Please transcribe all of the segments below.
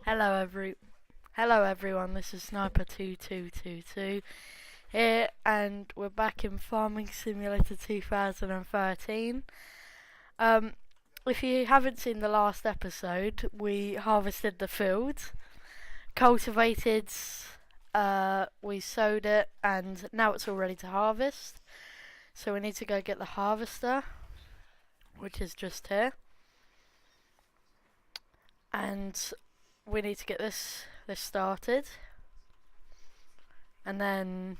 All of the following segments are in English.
Hello hello everyone, this is Sniper2222 here and we're back in Farming Simulator 2013. Um if you haven't seen the last episode, we harvested the field, cultivated, we sowed it, and now it's all ready to harvest. So we need to go get the harvester, which is just here. And we need to get this started, and then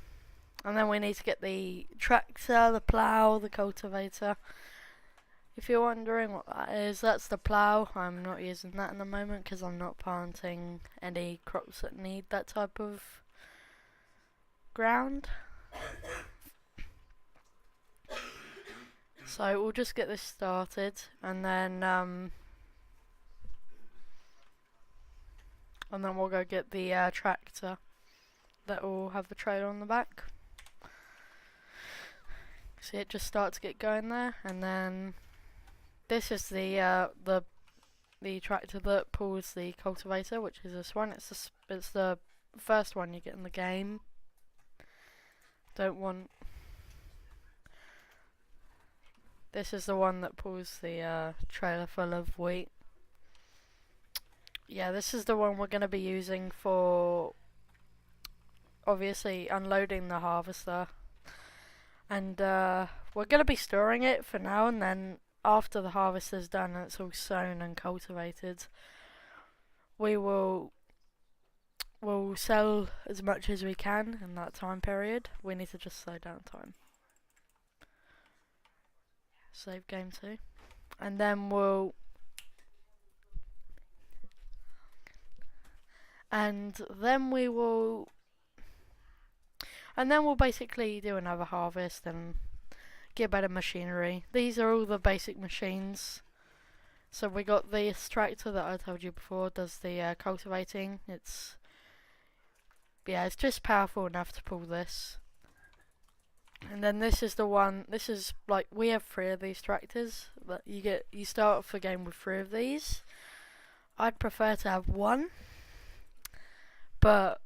we need to get the tractor, the plough, the cultivator. If you're wondering what that is, that's the plough. I'm not using that in the moment because I'm not planting any crops that need that type of ground. So we'll just get this started, and then we'll go get the tractor that will have the trailer on the back. See, it just starts to get going there, and then this is the tractor that pulls the cultivator, which is this one. It's the first one you get in the game. This is the one that pulls the trailer full of wheat. Yeah, this is the one we're going to be using for obviously unloading the harvester, and we're going to be storing it for now, and then after the harvest is done and it's all sown and cultivated, we'll sell as much as we can in that time period. We need to just slow down time. Save game 2. And then we'll basically do another harvest and get better machinery. These are all the basic machines. So we got this tractor that I told you before, does the cultivating. It's just powerful enough to pull this. And then this is the one. This is like, we have 3 of these tractors. But you start off the game with 3 of these. I'd prefer to have 1, but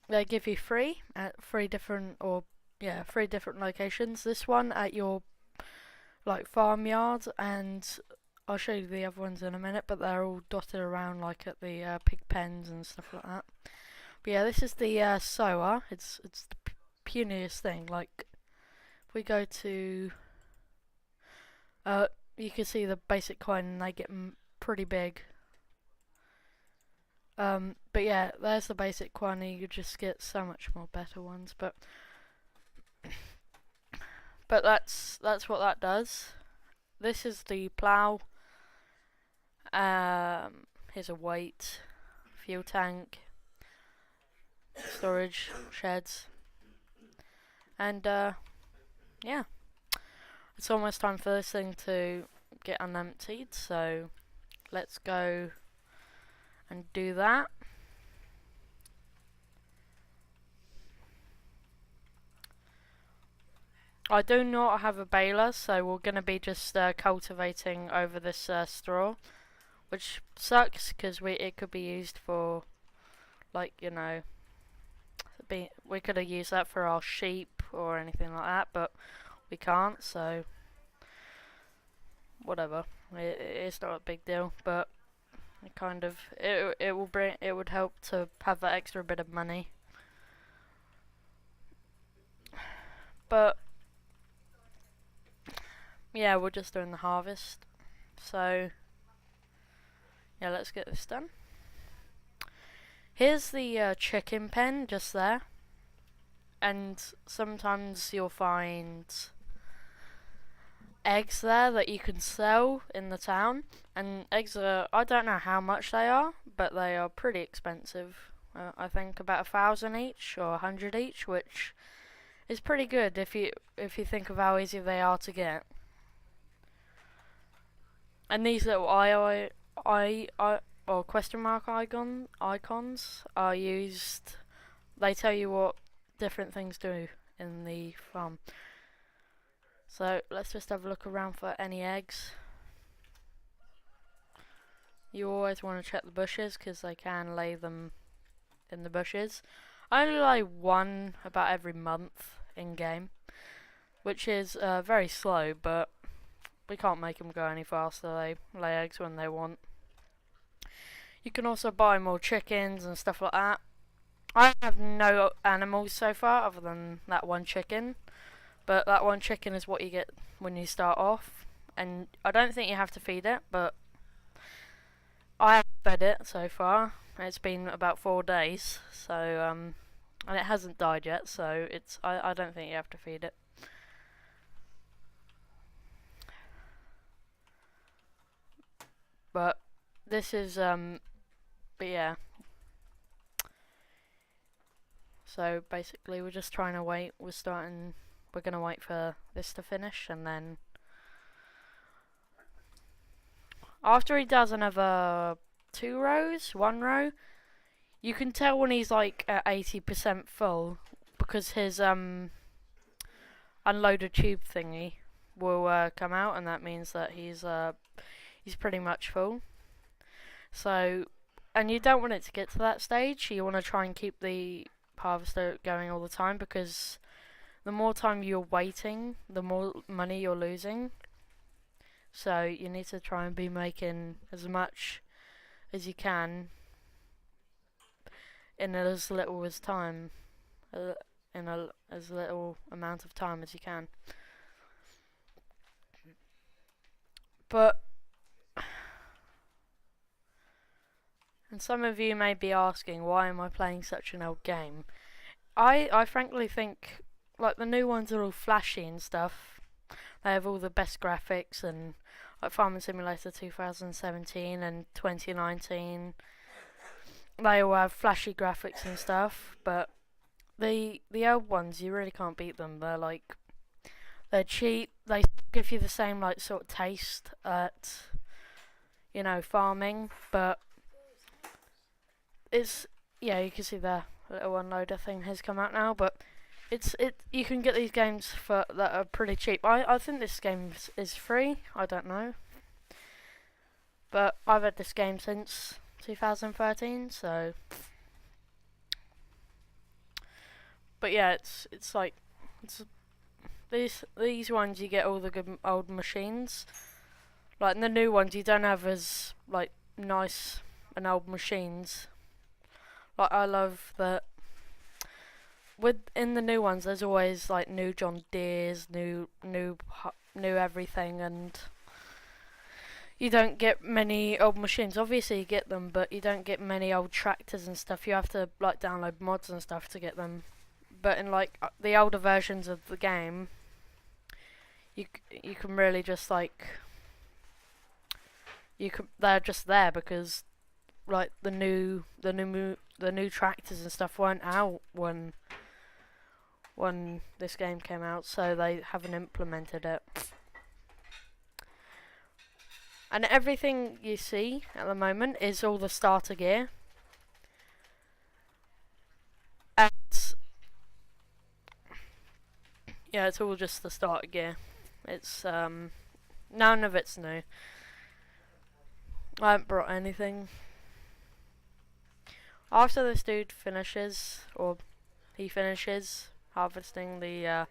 they give you 3 at 3 different locations. This one at your farmyard, and I'll show you the other ones in a minute, but they're all dotted around like at the pig pens and stuff like that. But yeah, this is the sower. It's the puniest thing. Like, if we go to you can see the basic coin, and they get pretty big. But yeah, there's the basic one, and you just get so much more better ones. But that's what that does. This is the plough. Here's a weight, fuel tank, storage sheds, and yeah, it's almost time for this thing to get unemptied. So let's go and do that. I do not have a baler, so we're going to be just cultivating over this straw, which sucks because it could be used for, like, we could have used that for our sheep or anything like that, but we can't, so whatever. It's not a big deal, but it would help to have that extra bit of money. But yeah, we're just doing the harvest, so yeah, let's get this done. Here's the chicken pen just there, and sometimes you'll find eggs there that you can sell in the town, and eggs I don't know how much they are, but they are pretty expensive. I think about 1,000 each or 100 each, which is pretty good if you think of how easy they are to get. And these little or question mark icons are used. They tell you what different things do in the farm. So let's just have a look around for any eggs. you always want to check the bushes because they can lay them in the bushes. I only lay one about every month in game, which is very slow, but we can't make them go any faster. They lay eggs when they want. You can also buy more chickens and stuff like that. I have no animals so far other than that one chicken, but that one chicken is what you get when you start off, and I don't think you have to feed it, but I have fed it so far. It's been about 4 days, so and it hasn't died yet, so I don't think you have to feed it. But this is but yeah. So basically we're just trying to wait. We're gonna wait for this to finish, and then after he does another 2 rows, 1 row, you can tell when he's like at 80% full because his unloaded tube thingy will come out, and that means that he's pretty much full. So, and you don't want it to get to that stage. You want to try and keep the harvester going all the time, because the more time you're waiting, the more money you're losing. So you need to try and be making as much as you can in as little as time, as little amount of time as you can. But, and some of you may be asking, why am I playing such an old game? I frankly think, like, the new ones are all flashy and stuff. They have all the best graphics, and like Farming Simulator 2017 and 2019, they all have flashy graphics and stuff, but the old ones, you really can't beat them. They're cheap, they give you the same like sort of taste at, farming, but it's, yeah, you can see the little unloader thing has come out now, but you can get these games that are pretty cheap. I think this game is free, I don't know, but I've had this game since 2013, so, but yeah, it's these ones you get all the good old machines. Like in the new ones, you don't have as like nice and old machines. Like I love that in the new ones, there's always like new John Deere's, new everything, and you don't get many old machines. Obviously, you get them, but you don't get many old tractors and stuff. You have to like download mods and stuff to get them. But in like the older versions of the game, you can really just like they're just there because like the new tractors and stuff weren't out when this game came out, so they haven't implemented it. And everything you see at the moment is all the starter gear. And yeah, it's all just the starter gear. It's none of it's new. I haven't brought anything. After this dude finishes, or he finishes harvesting the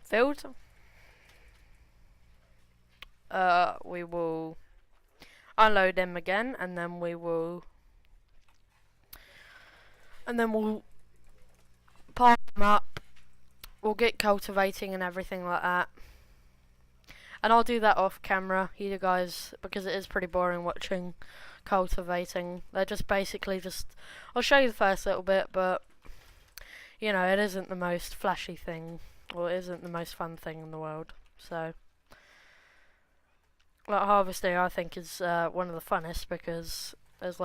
field, we will unload him again, and then we'll pile him up. We'll get cultivating and everything like that. And I'll do that off camera, you guys, because it is pretty boring watching cultivating. They're just basically I'll show you the first little bit, but it isn't the most flashy thing, or it isn't the most fun thing in the world. So, like harvesting, I think is one of the funnest, because there's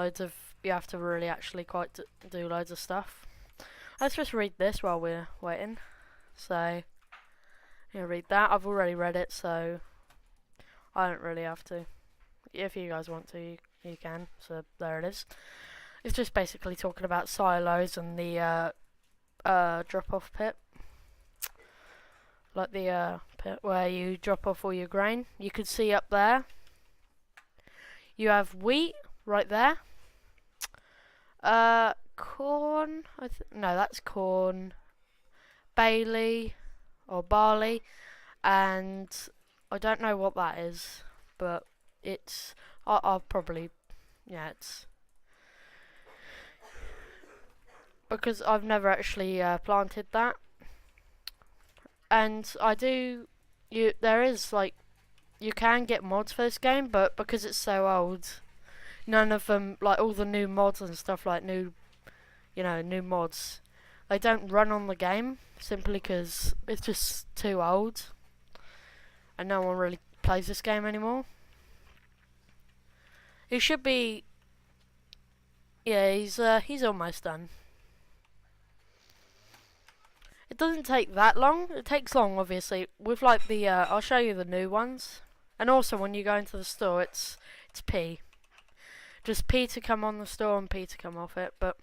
you have to really actually quite do loads of stuff. Let's just read this while we're waiting. So, read that. I've already read it, so I don't really have to. If you guys want to, you can. So there it is. It's just basically talking about silos and the drop-off pit, like the pit where you drop off all your grain. You can see up there, You have wheat right there. Corn. No, that's corn. Barley or barley, and I don't know what that is, but it's. I'll probably, yeah, it's because I've never actually planted that, and I do. There is like you can get mods for this game, but because it's so old, none of them, like all the new mods and stuff, like new mods, they don't run on the game simply because it's just too old, and no one really plays this game anymore. He should be, yeah, he's almost done. It doesn't take that long. It takes long, obviously. With like the, I'll show you the new ones. And also, when you go into the store, it's P. Just P to come on the store and P to come off it. But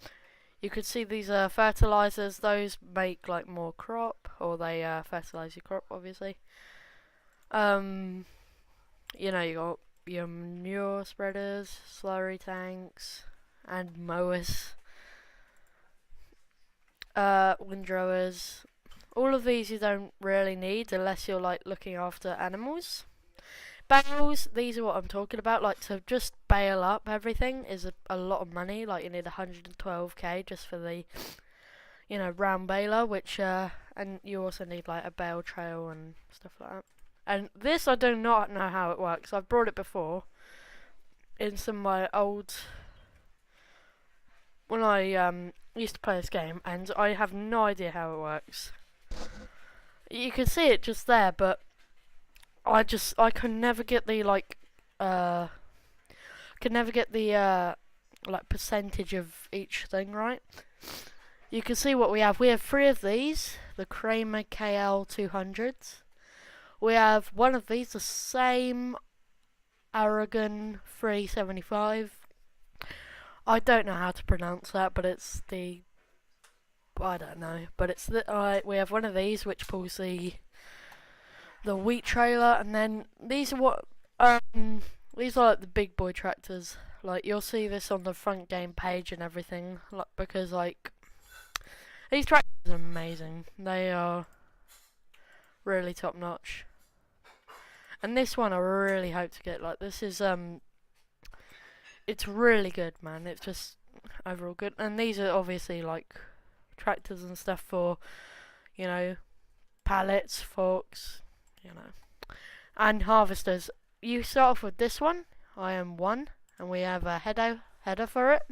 you could see these fertilizers. Those make like more crop, or they fertilize your crop, obviously. You got your manure spreaders, slurry tanks, and mowers. Windrowers. All of these you don't really need unless you're like looking after animals. Bales, these are what I'm talking about. Like to just bale up everything is a lot of money. Like you need 112k just for the, round baler, which and you also need like a bale trail and stuff like that. And this I do not know how it works. I've brought it before in some of my old when I used to play this game, and I have no idea how it works. You can see it just there, but I can never get the percentage of each thing right. You can see what we have. We have 3 of these, the Kramer KL 200s. We have one of these, the same Aragon 375. I don't know how to pronounce that, but it's the. I don't know, but it's the. We have one of these which pulls the wheat trailer, and then these are what. These are like the big boy tractors. Like you'll see this on the front game page and everything, like because like these tractors are amazing. They are really top notch. And this one I really hope to get. Like this is it's really good, man. It's just overall good. And these are obviously like tractors and stuff for, pallets, forks, and harvesters. You start off with this one, IM1, and we have a header for it.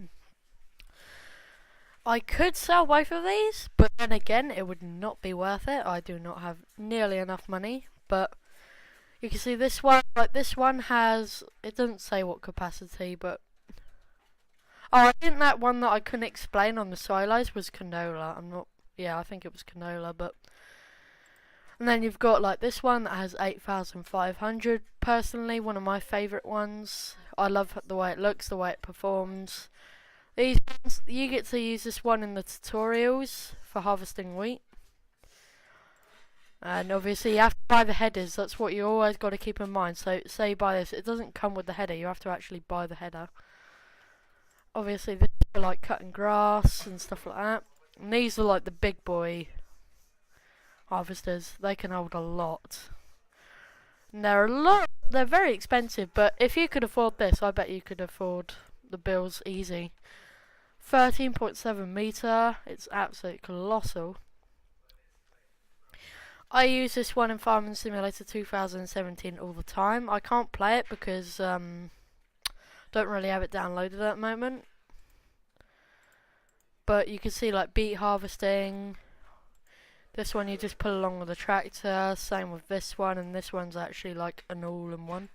I could sell both of these, but then again, it would not be worth it. I do not have nearly enough money, but you can see this one, like this one has, it doesn't say what capacity, but I think that one that I couldn't explain on the silos was canola. I think it was canola, but and then you've got like this one that has 8,500. Personally, one of my favourite ones. I love the way it looks, the way it performs. These ones, you get to use this one in the tutorials for harvesting wheat. And obviously you have to buy the headers, that's what you always got to keep in mind. So say you buy this, it doesn't come with the header, you have to actually buy the header. Obviously this is for like cutting grass and stuff like that. And these are like the big boy harvesters, they can hold a lot. And they're very expensive, but if you could afford this, I bet you could afford the bills easy. 13.7 meter, it's absolutely colossal. I use this one in Farming Simulator 2017 all the time. I can't play it because don't really have it downloaded at the moment. But you can see like beet harvesting. This one you just pull along with the tractor. Same with this one, and this one's actually like an all-in-one.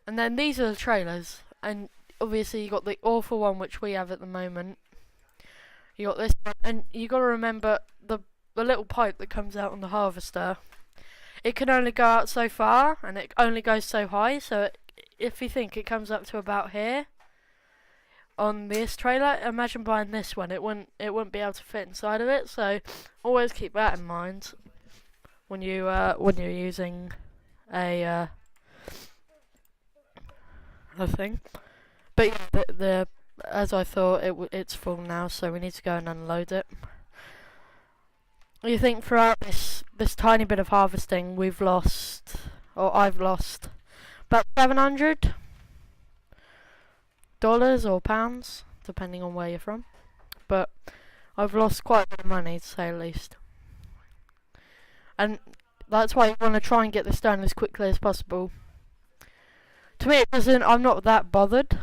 And then these are the trailers, and obviously you got the awful one which we have at the moment. You got this one, and you got to remember the little pipe that comes out on the harvester. It can only go out so far, and it only goes so high. So if you think it comes up to about here on this trailer, imagine buying this one. It wouldn't be able to fit inside of it. So always keep that in mind when you're using a I think. But yeah, as I thought, it's full now, so we need to go and unload it. You think throughout this tiny bit of harvesting, I've lost about $700 or pounds, depending on where you're from. But I've lost quite a bit of money, to say the least. And that's why I want to try and get this done as quickly as possible. To me, I'm not that bothered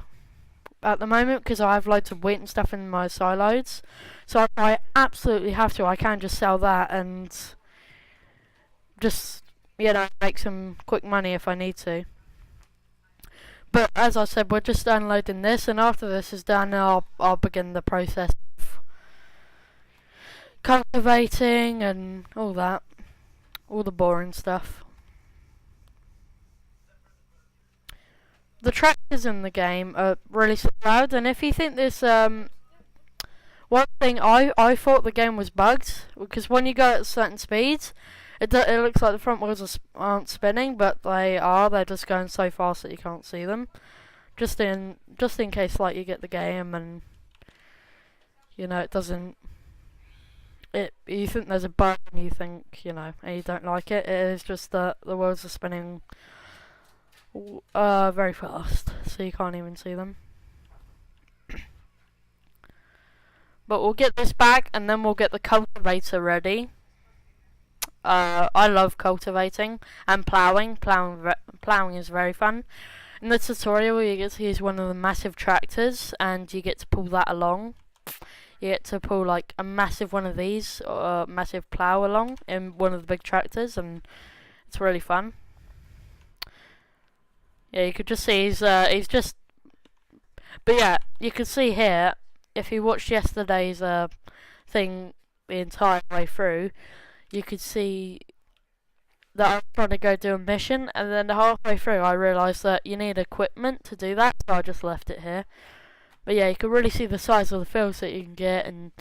at the moment because I have loads of wheat and stuff in my silos. So if I absolutely have to, I can just sell that and just, make some quick money if I need to. But as I said, we're just unloading this, and after this is done, I'll begin the process of cultivating and all that. All the boring stuff. The tractors in the game are really loud, and if you think this, one thing I thought the game was bugged, because when you go at certain speeds, it looks like the front wheels aren't spinning, but they are. They're just going so fast that you can't see them. Just in case, like, you get the game and it doesn't. You think there's a bug and you think and you don't like it. It is just that the wheels are spinning very fast, so you can't even see them. But we'll get this back, and then we'll get the cultivator ready. I love cultivating and ploughing. Ploughing is very fun. In the tutorial, you get to use one of the massive tractors, and you get to pull that along. You get to pull like a massive one of these, or a massive plough along in one of the big tractors, and it's really fun. Yeah, you could just see he's just. But yeah, you can see here, if you watched yesterday's thing the entire way through, you could see that I was trying to go do a mission, and then halfway through I realised that you need equipment to do that, so I just left it here. But yeah, you can really see the size of the fields that you can get, and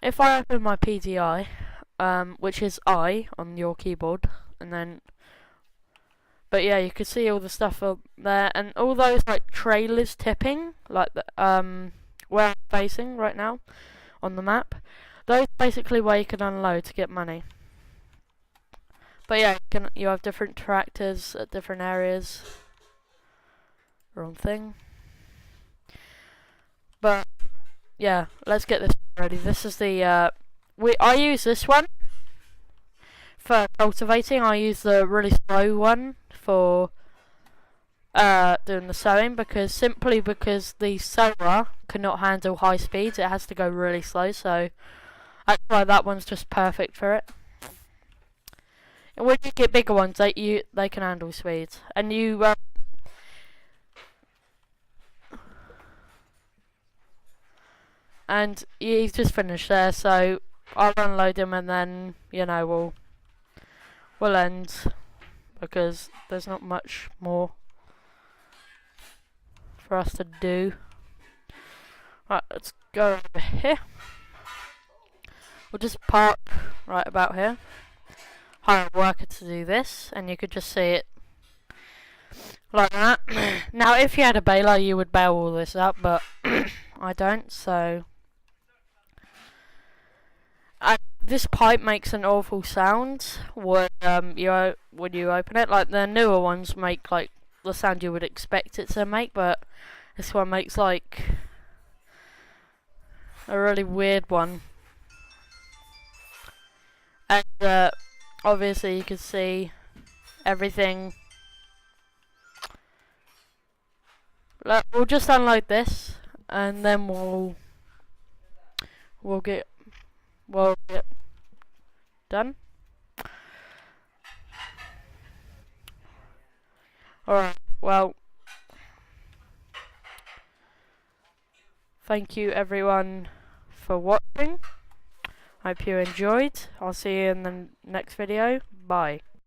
if I open my PDI, which is I on your keyboard, and then. But yeah, you can see all the stuff up there, and all those like trailers tipping, like the, where I'm facing right now on the map. Those are basically where you can unload to get money. But yeah, you have different tractors at different areas. Wrong thing. But yeah, let's get this ready. This is the I use this one for cultivating. I use the really slow one for doing the sowing, because the sower cannot handle high speeds. It has to go really slow, so that's why that one's just perfect for it. And when you get bigger ones, they can handle speeds, and and he's just finished there, so I'll unload him, and then we'll end, because there's not much more for us to do. Right, let's go over here. We'll just park right about here. Hire a worker to do this, and you could just see it like that. Now, if you had a baler, you would bale all this up, but I don't, so. This pipe makes an awful sound when you open it. Like the newer ones make like the sound you would expect it to make, but this one makes like a really weird one. And obviously you can see everything. We'll just unload this, and then we'll get done. Alright, well, thank you everyone for watching. Hope you enjoyed. I'll see you in the next video. Bye.